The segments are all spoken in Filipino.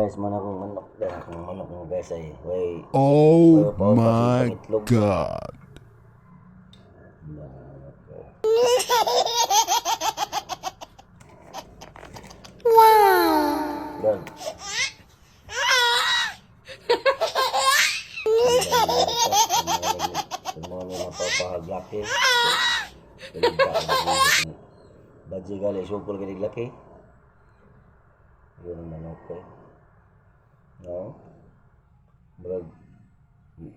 Guys, manakong manok dahil akong manok ng guys ay Oh paw pa siya my pangitlog. god. Gan. Semua ni mapapahag laki. Badji gali sukul ganig laki. Yun ang manok ko. No? Brag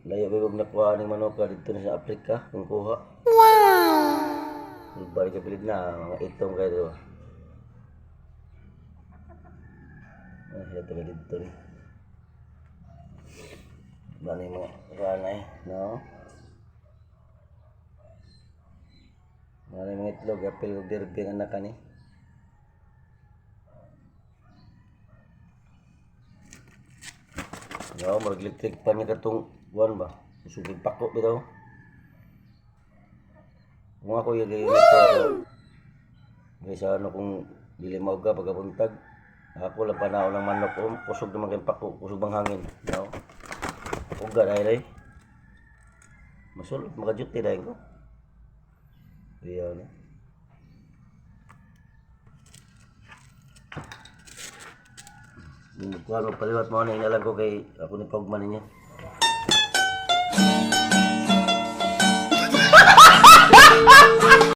layo bibog nakuha ng manok ka dito na sa Afrika kung kuha. Balik ka pilid na mga itong kayo diba? Ito ka dito rin. Bani mga ranay, no? Bani mga itlog, apil o derby ang anak ka ni. No, mag-electric pa niya katong buwan ba? Sugig pako bitaw. Kung ako yung ito, sa ano kung dili mauga pagkabuntag, ako lang panahon ng manok ko, kusog naman kayong pako, kusog bang hangin. No? Uga dahil ay. Masulot, makaduty dahil ko. Iyaw na. Kuha mo paliwat mo na inalang ko kay ako ni Pagman niya.